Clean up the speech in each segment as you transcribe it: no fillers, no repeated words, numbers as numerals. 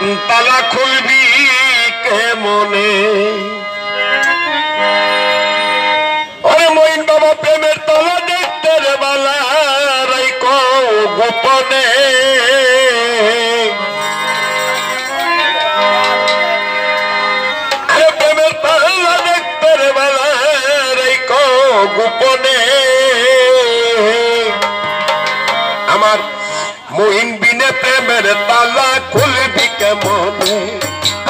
তালা খুলবি কেমনে ওরে মইন বাবা প্রেমের তালা দেখতে রে বালা রাইকো গোপনে প্রেমের তালা দেখতে রে বালা রাইকো গোপনে আমার মইন বিনে প্রেমের তালা খুলবি কেমনে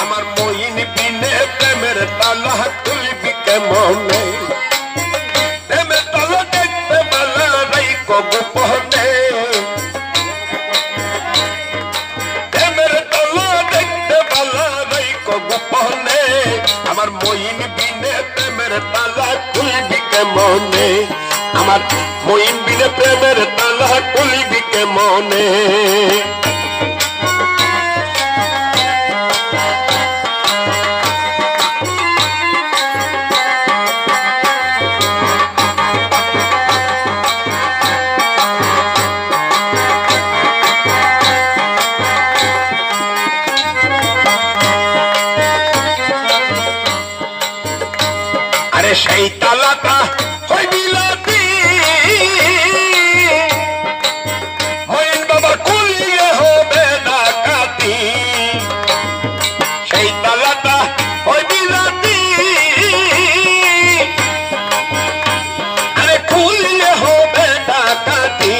আমার মইন বিনে প্রেমের তালা খুলবি কেমনে প্রেমের তালা দেখতে বালা রাইকো গোপনে প্রেমের তালা দেখতে বালা রাইকো গোপনে আমার মইন বিনে প্রেমের তালা খুলবি কেমনে আমার মইন বিনে প্রেমের তালা খুলবি কেমনে আরে সেই তালাটা হই বিলাতি মইন বাবা খুলিয়ে হবে ডাকাতি সেই তালাটা হই বিলাতি আরে খুলিয়ে হবে ডাকাতি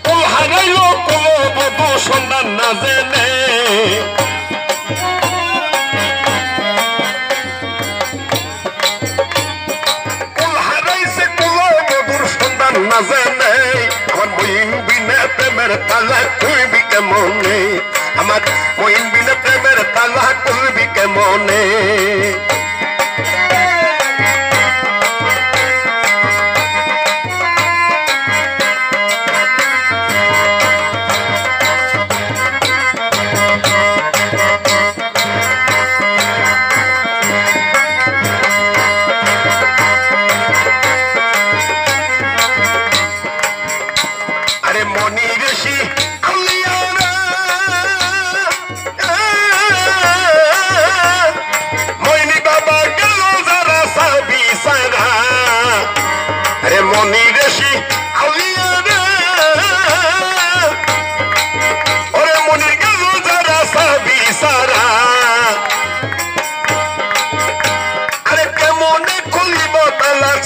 কুল হারাইল কুল বধু সন্ধান না জেনে আমার মইন বিনে প্রেমের তালা খুলবি কেমনে আমার মইন বিনে প্রেমের তালা খুলবি কেমনে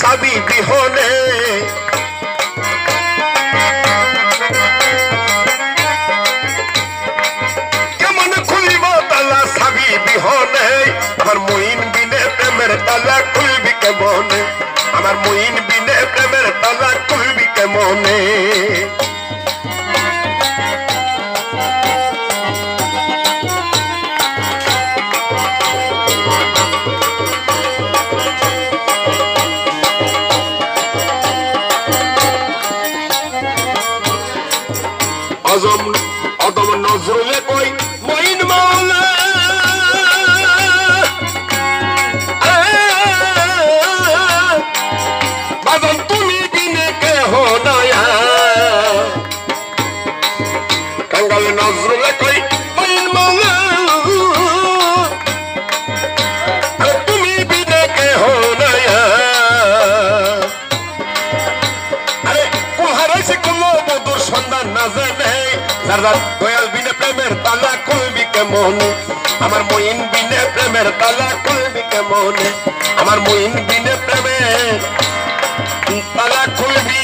সাবি বিহনে কেমন খুলিব তালা সাবি বিহনে আমার মইন বিনে প্রেমের তালা খুলবি কেমনে আমার মইন বিনে প্রেমের তালা খুলবি কেমনে অদম নজরুলে কই মইন মাওলা বাদল তুমি বিনে কেহ নয়া কাঙ্গাল নজরুলে কই মইন মাওলা তুমি বিনে কেহ নয়া আরে কুহারাইছে কোন বধুর সন্ধান না জানে দয়াল বিনে প্রেমের তালা খুলবি কেমনে আমার মইন বিনে প্রেমের তালা খুলবি কেমনে আমার মইন বিনে প্রেমের তালা খুলবি